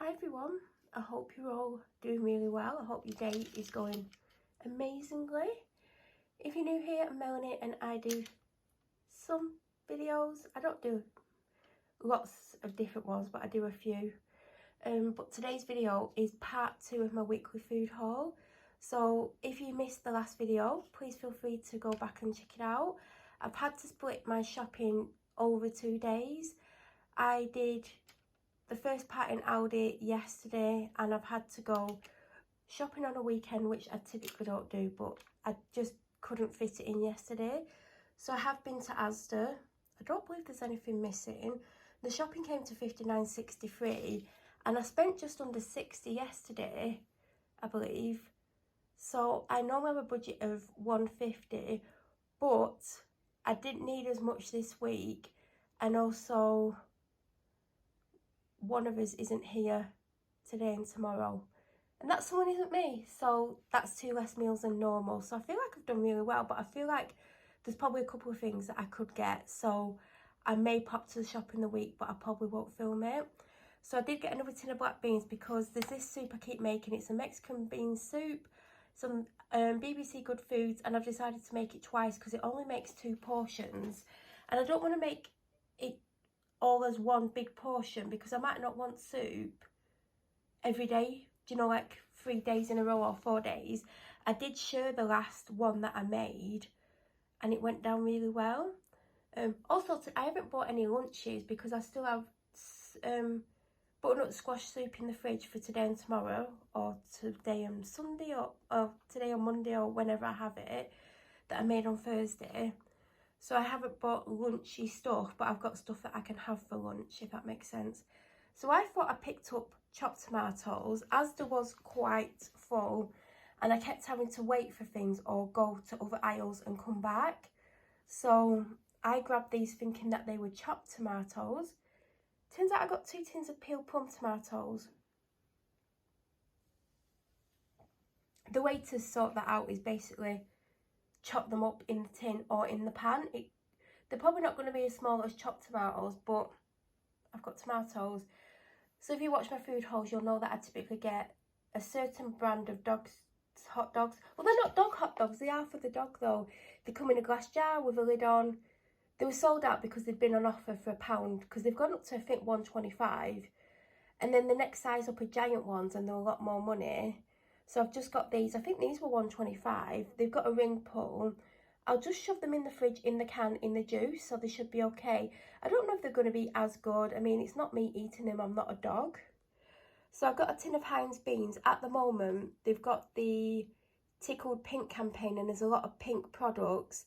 Hi everyone, I hope you're all doing really well. I hope your day is going amazingly. If you're new here, I'm Melanie and I do some videos. I don't do lots of different ones, but I do a few. But today's video is part 2 of my weekly food haul. So if you missed the last video, please feel free to go back and check it out. I've had to split my shopping over 2 days. I did the first part in Aldi yesterday and I've had to go shopping on a weekend, which I typically don't do, but I just couldn't fit it in yesterday. So I have been to Asda. I don't believe there's anything missing. The shopping came to £59.63 and I spent just under 60 yesterday, I believe. So I normally have a budget of £150, but I didn't need as much this week, and also one of us isn't here today and tomorrow, and that someone isn't me, so that's 2 less meals than normal. So I feel like I've done really well, but I feel like there's probably a couple of things that I could get, so I may pop to the shop in the week, but I probably won't film it. So I did get another tin of black beans because there's this soup I keep making. It's a Mexican bean soup, some BBC Good Foods, and I've decided to make it twice because it only makes 2 portions, and I don't want to make it all as one big portion because I might not want soup every day, do you know, like 3 days in a row or 4 days. I did share the last one that I made and it went down really well. Also, I haven't bought any lunches because I still have butternut squash soup in the fridge for today and tomorrow, or today and Sunday, or today or Monday, or whenever I have it, that I made on Thursday. So I haven't bought lunchy stuff, but I've got stuff that I can have for lunch, if that makes sense. So I thought I picked up chopped tomatoes. Asda was quite full and I kept having to wait for things or go to other aisles and come back. So I grabbed these thinking that they were chopped tomatoes. Turns out I got 2 tins of peeled plum tomatoes. The way to sort that out is basically chop them up in the tin or in the pan. They're probably not going to be as small as chopped tomatoes, but I've got tomatoes. So if you watch my food hauls, you'll know that I typically get a certain brand of hot dogs. Well, they're not dog hot dogs, they are for the dog though. They come in a glass jar with a lid on. They were sold out because they'd been on offer for £1, because they've gone up to, I think, £1.25. And then the next size up are giant ones and they're a lot more money. So I've just got these. I think these were £1.25. They've got a ring pull. I'll just shove them in the fridge, in the can, in the juice, so they should be okay. I don't know if they're going to be as good. I mean, it's not me eating them. I'm not a dog. So I've got a tin of Heinz beans. At the moment, they've got the Tickled Pink campaign, and there's a lot of pink products.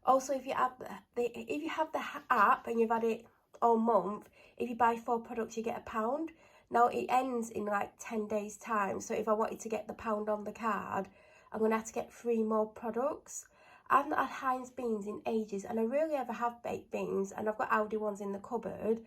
Also, if you have the app and you've had it all month, if you buy 4 products, you get £1. Now, it ends in like 10 days time. So if I wanted to get the £1 on the card, I'm going to have to get 3 more products. I've not had Heinz beans in ages, and I rarely ever have baked beans, and I've got Aldi ones in the cupboard.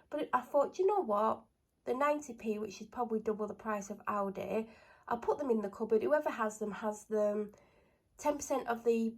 But I thought, you know what? The 90p, which is probably double the price of Aldi, I'll put them in the cupboard. Whoever has them has them. 10% of the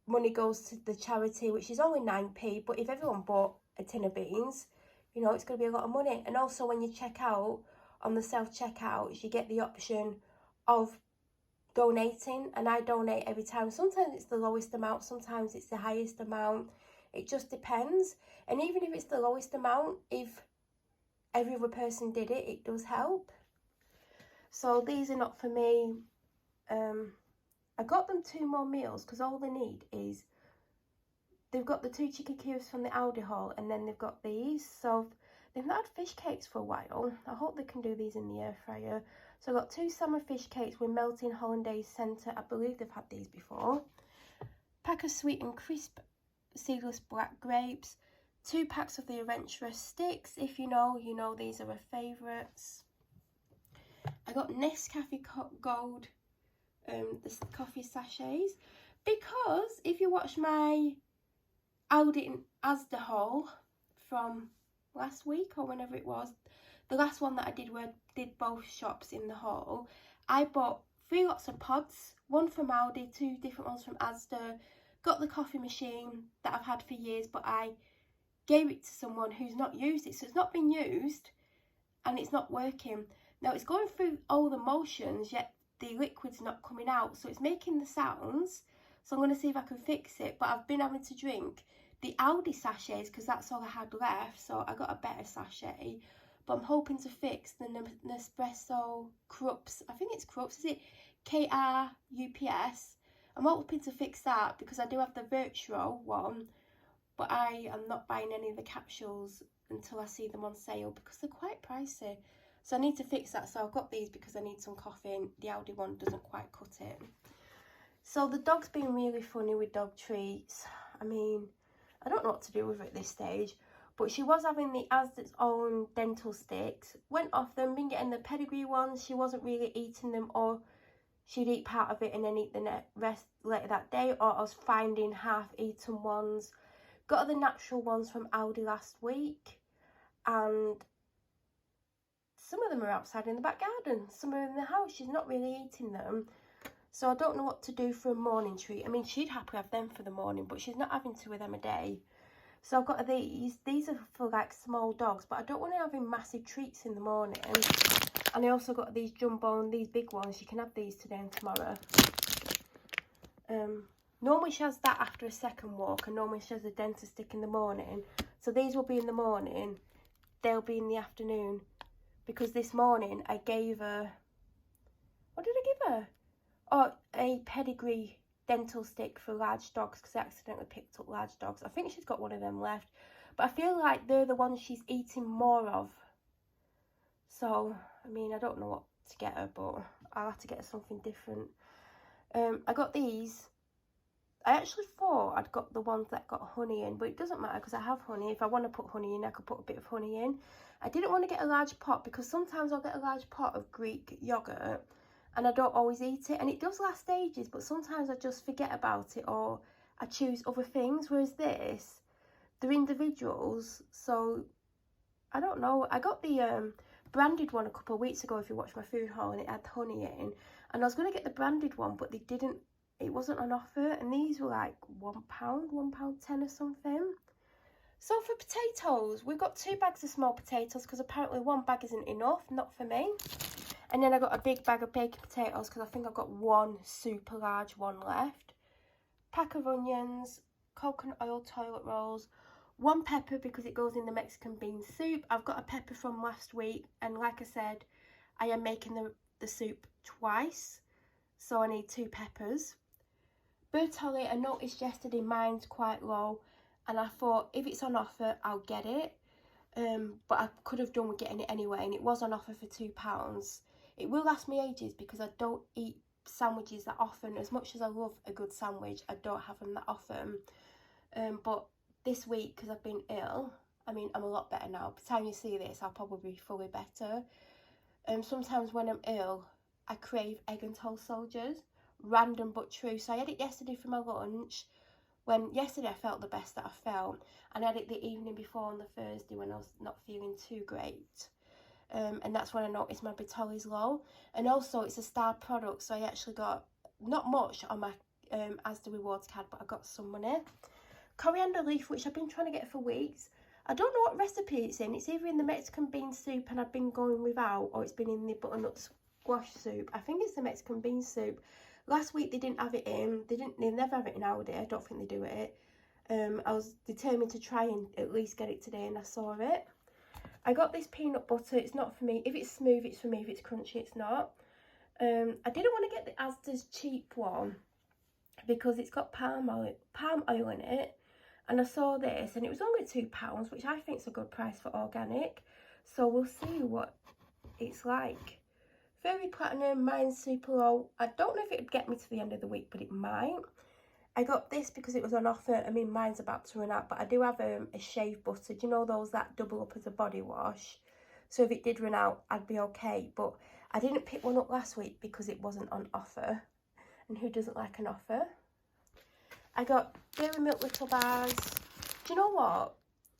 money goes to the charity, which is only 9p, but if everyone bought a tin of beans, you know, it's going to be a lot of money. And also, when you check out on the self-checkouts, you get the option of donating, and I donate every time. Sometimes it's the lowest amount, sometimes it's the highest amount. It just depends. And even if it's the lowest amount, if every other person did it, it does help. So these are not for me. I got them 2 more meals because all they need is, they've got the 2 chicken cubes from the Aldi haul, and then they've got these. So they've not had fish cakes for a while. I hope they can do these in the air fryer. So I've got 2 salmon fish cakes with melting hollandaise centre. I believe they've had these before. Pack of sweet and crisp seedless black grapes. 2 packs of the adventurous sticks. If you know, you know these are my favourites. I got Nescafe Gold, the coffee sachets, because if you watch my Aldi and Asda haul from last week or whenever it was, the last one that I did where I did both shops in the haul, I bought 3 lots of pods, 1 from Aldi, 2 different ones from Asda, got the coffee machine that I've had for years, but I gave it to someone who's not used it, so it's not been used, and it's not working. Now it's going through all the motions, yet the liquid's not coming out, so it's making the sounds. So I'm going to see if I can fix it. But I've been having to drink the Aldi sachets because that's all I had left, so I got a better sachet. But I'm hoping to fix the Nespresso Krups. I think it's Krups, is it? Krups. I'm hoping to fix that because I do have the Virtual one, but I am not buying any of the capsules until I see them on sale because they're quite pricey. So I need to fix that. So I've got these because I need some coffee, and the Aldi one doesn't quite cut it. So the dog's been really funny with dog treats. I mean, I don't know what to do with her at this stage. But she was having the Asda's own dental sticks. Went off them, been getting the pedigree ones. She wasn't really eating them, or she'd eat part of it and then eat the rest later that day. Or I was finding half-eaten ones. Got her the natural ones from Aldi last week. And some of them are outside in the back garden. Some are in the house. She's not really eating them. So I don't know what to do for a morning treat. I mean, she'd happily have them for the morning, but she's not having 2 of them a day. So I've got these. These are for like small dogs, but I don't want to have him massive treats in the morning. And I also got these jumbo and these big ones. You can have these today and tomorrow. Normally she has that after a second walk, and normally she has a dental stick in the morning. So these will be in the morning. They'll be in the afternoon. Because this morning I gave her... What did I give her? Oh, a pedigree dental stick for large dogs because I accidentally picked up large dogs. I think she's got one of them left, but I feel like they're the ones she's eating more of. So I mean, I don't know what to get her, but I'll have to get her something different. I got these. I actually thought I'd got the ones that got honey in, but it doesn't matter because I have honey. If I want to put honey in, I could put a bit of honey in. I didn't want to get a large pot because sometimes I'll get a large pot of Greek yogurt and I don't always eat it, and it does last ages, but sometimes I just forget about it or I choose other things, whereas this, they're individuals, so I don't know. I got the branded one a couple of weeks ago, if you watched my food haul, and it had honey in, and I was going to get the branded one, but they didn't, it wasn't on offer, and these were like £1.10 or something. So for potatoes, we've got 2 bags of small potatoes because apparently 1 bag isn't enough, not for me. And then I got a big bag of baked potatoes because I think I've got 1 super large one left. Pack of onions, coconut oil toilet rolls, 1 pepper because it goes in the Mexican bean soup. I've got a pepper from last week, and like I said, I am making the soup twice, so I need 2 peppers. Bertolli, I noticed yesterday mine's quite low, and I thought if it's on offer, I'll get it. But I could have done with getting it anyway, and it was on offer for £2. It will last me ages because I don't eat sandwiches that often. As much as I love a good sandwich, I don't have them that often. But this week, because I've been ill, I mean, I'm a lot better now. By the time you see this, I'll probably be fully better. Sometimes when I'm ill, I crave egg and toast soldiers. Random but true. So I had it yesterday for my lunch. When yesterday I felt the best that I felt. And I had it the evening before on the Thursday when I was not feeling too great. And that's when I noticed my Bertolli's low. And also it's a star product, so I actually got not much on my Asda rewards card, but I got some money. Coriander leaf, which I've been trying to get for weeks. I don't know what recipe it's in. It's either in the Mexican bean soup and I've been going without, or it's been in the butternut squash soup. I think it's the Mexican bean soup. Last week they didn't have it in. They never have it in Aldi. I don't think they do it. I was determined to try and at least get it today, and I saw it. I got this peanut butter. It's not for me. If it's smooth, it's for me. If it's crunchy, it's not. I didn't want to get the Asda's cheap one because it's got palm oil in it. And I saw this, and it was only £2, which I think is a good price for organic. So we'll see what it's like. Fairy Platinum, mine's super low. I don't know if it would get me to the end of the week, but it might. I got this because it was on offer. I mean, mine's about to run out, but I do have a shave butter. Do you know those that double up as a body wash? So if it did run out, I'd be okay. But I didn't pick one up last week because it wasn't on offer. And who doesn't like an offer? I got Dairy Milk Little Bars. Do you know what?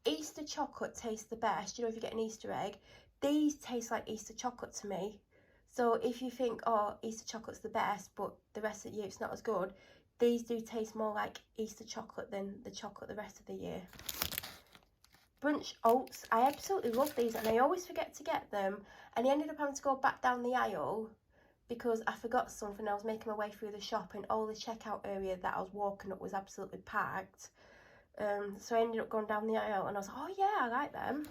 Easter chocolate tastes the best. You know, if you get an Easter egg, these taste like Easter chocolate to me. So if you think, oh, Easter chocolate's the best, but the rest of the year it's not as good, these do taste more like Easter chocolate than the chocolate the rest of the year. brunch oats. I absolutely love these and I always forget to get them. And I ended up having to go back down the aisle because I forgot something. I was making my way through the shop and all the checkout area that I was walking up was absolutely packed. So I ended up going down the aisle and I was like, oh yeah, I like them.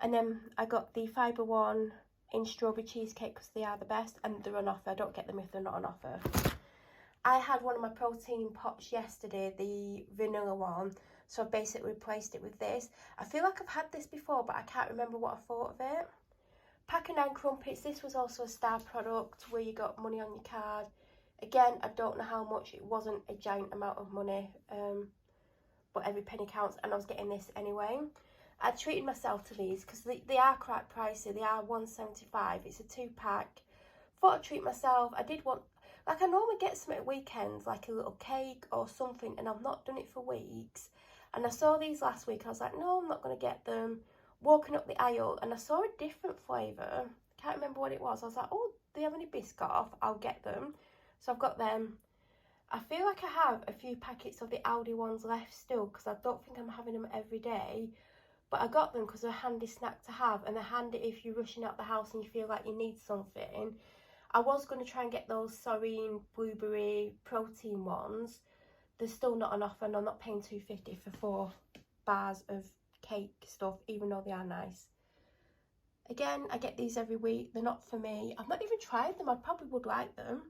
And then I got the fibre one in strawberry cheesecake because they are the best and they're on offer. I don't get them if they're not on offer. I had one of my protein pots yesterday, the vanilla one, so I basically replaced it with this. I feel like I've had this before, but I can't remember what I thought of it. Pack of 9 crumpets. This was also a star product where you got money on your card. Again, I don't know how much. It wasn't a giant amount of money, but every penny counts, and I was getting this anyway. I treated myself to these because they are quite pricey. They are $1.75. It's a 2-pack. Thought I'd treat myself. I did want, like I normally get some at weekends, like a little cake or something, and I've not done it for weeks. And I saw these last week. I was like, no, I'm not going to get them. Walking up the aisle, and I saw a different flavour. Can't remember what it was. I was like, oh, they have any Biscoff? I'll get them. So I've got them. I feel like I have a few packets of the Aldi ones left still because I don't think I'm having them every day. But I got them because they're a handy snack to have, and they're handy if you're rushing out the house and you feel like you need something. I was going to try and get those Soreen blueberry protein ones. They're still not on offer, and I'm not paying $2.50 for 4 bars of cake stuff, even though they are nice. Again, I get these every week. They're not for me. I've not even tried them. I probably would like them.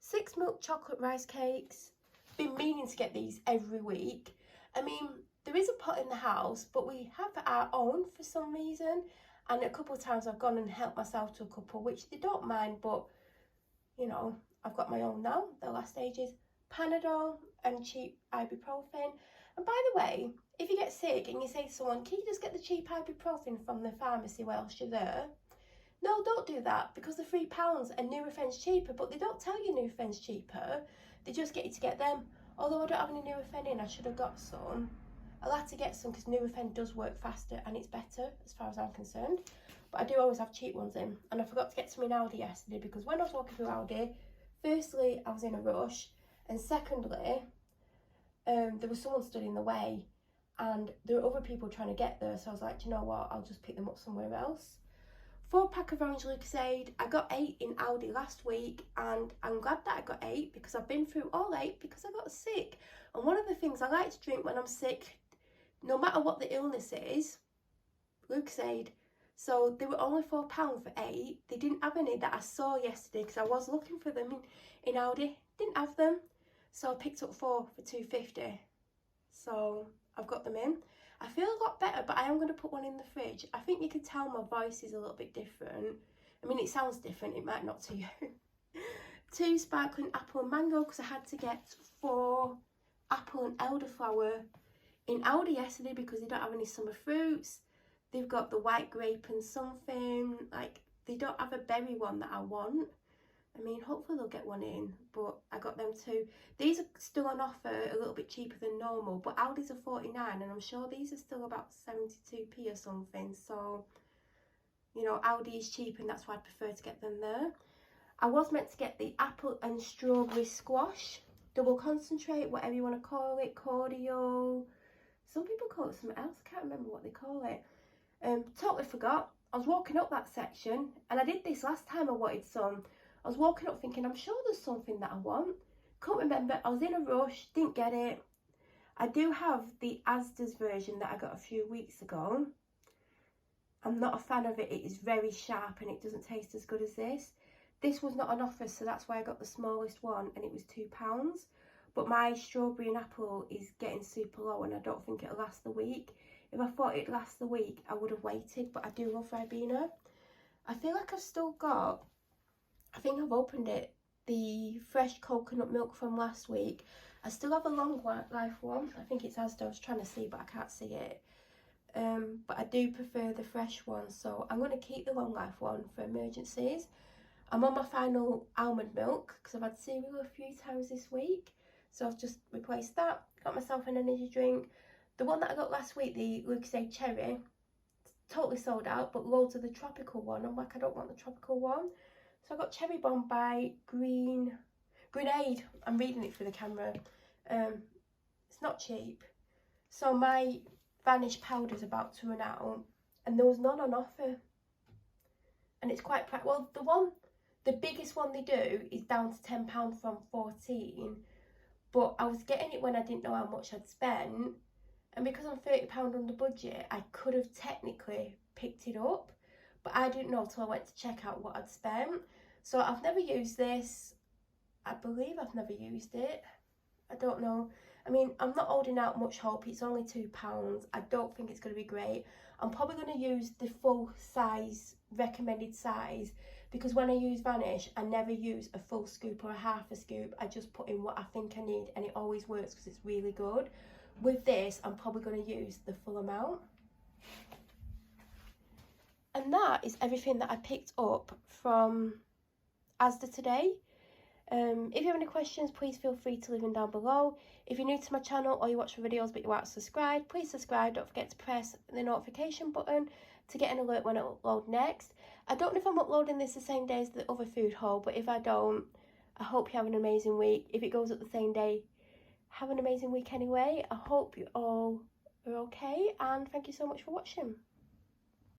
6 milk chocolate rice cakes. Been meaning to get these every week. I mean, there is a pot in the house, but we have our own for some reason. And a couple of times I've gone and helped myself to a couple, which they don't mind, but, you know, I've got my own now. The last stages. Panadol and cheap ibuprofen. And by the way, if you get sick and you say to someone, can you just get the cheap ibuprofen from the pharmacy whilst you're there? No, don't do that, because they're £3 and Nurofen's cheaper, but they don't tell you Nurofen's cheaper. They just get you to get them. Although I don't have any Nurofen in, I should have got some. I'll have to get some because Nurofen does work faster and it's better as far as I'm concerned. But I do always have cheap ones in. And I forgot to get some in Aldi yesterday because when I was walking through Aldi, firstly, I was in a rush. And secondly, there was someone stood in the way and there were other people trying to get there. So I was like, do you know what? I'll just pick them up somewhere else. 4-pack of orange Lucozade. I got 8 in Aldi last week and I'm glad that I got 8 because I've been through all 8 because I got sick. And one of the things I like to drink when I'm sick, no matter what the illness is, Lucozade. So they were only £4 for 8. They didn't have any that I saw yesterday because I was looking for them in Aldi. Didn't have them. So I picked up 4 for £2.50. So I've got them in. I feel a lot better, but I am going to put one in the fridge. I think you can tell my voice is a little bit different. I mean, it sounds different. It might not to you. 2 sparkling apple and mango because I had to get 4 apple and elderflower in Aldi yesterday because they don't have any summer fruits. They've got the white grape and something. Like, they don't have a berry one that I want. I mean, hopefully they'll get one in, but I got them too. These are still on offer a little bit cheaper than normal, but Aldi's are 49 and I'm sure these are still about 72p or something. So, you know, Aldi is cheap and that's why I prefer to get them there. I was meant to get the apple and strawberry squash, double concentrate, whatever you want to call it, cordial. Some people call it something else, I can't remember what they call it. Totally forgot. I was walking up that section and I did this last time I wanted some. I was walking up thinking, I'm sure there's something that I want. Couldn't remember. I was in a rush, didn't get it. I do have the Asda's version that I got a few weeks ago. I'm not a fan of it. It is very sharp and it doesn't taste as good as this. This was not on offer, so that's why I got the smallest one and it was £2. But my strawberry and apple is getting super low and I don't think it'll last the week. If I thought it'd last the week, I would have waited, but I do love Ribena. I feel like I've still got, I think I've opened it, the fresh coconut milk from last week. I still have a long life one. I think it's Asda. I was trying to see, but I can't see it. But I do prefer the fresh one, so I'm going to keep the long life one for emergencies. I'm on my final almond milk because I've had cereal a few times this week. So I've just replaced that. Got myself an energy drink. The one that I got last week, the Lucozade Cherry, totally sold out, but loads of the tropical one. I'm like, I don't want the tropical one. So I got Cherry Bomb by Grenade. I'm reading it through the camera. It's not cheap. So my Vanish powder's about to run out, and there was none on offer. And it's quite well, the biggest one they do is down to £10 from 14, but I was getting it when I didn't know how much I'd spent, and because I'm £30 under budget, I could have technically picked it up, but I didn't know till I went to check out what I'd spent. So I've never used this. I believe I've never used it. I don't know. I mean, I'm not holding out much hope. It's only £2. I don't think it's going to be great. I'm probably going to use the full size, recommended size, because when I use Vanish, I never use a full scoop or a half a scoop. I just put in what I think I need, and it always works because it's really good. With this, I'm probably going to use the full amount. And that is everything that I picked up from Asda today. If you have any questions, please feel free to leave them down below. If you're new to my channel or you watch my videos but you aren't subscribed, please subscribe. Don't forget to press the notification button to get an alert when I upload next. I don't know if I'm uploading this the same day as the other food haul, but if I don't, I hope you have an amazing week. If it goes up the same day, have an amazing week anyway. I hope you all are okay, and thank you so much for watching.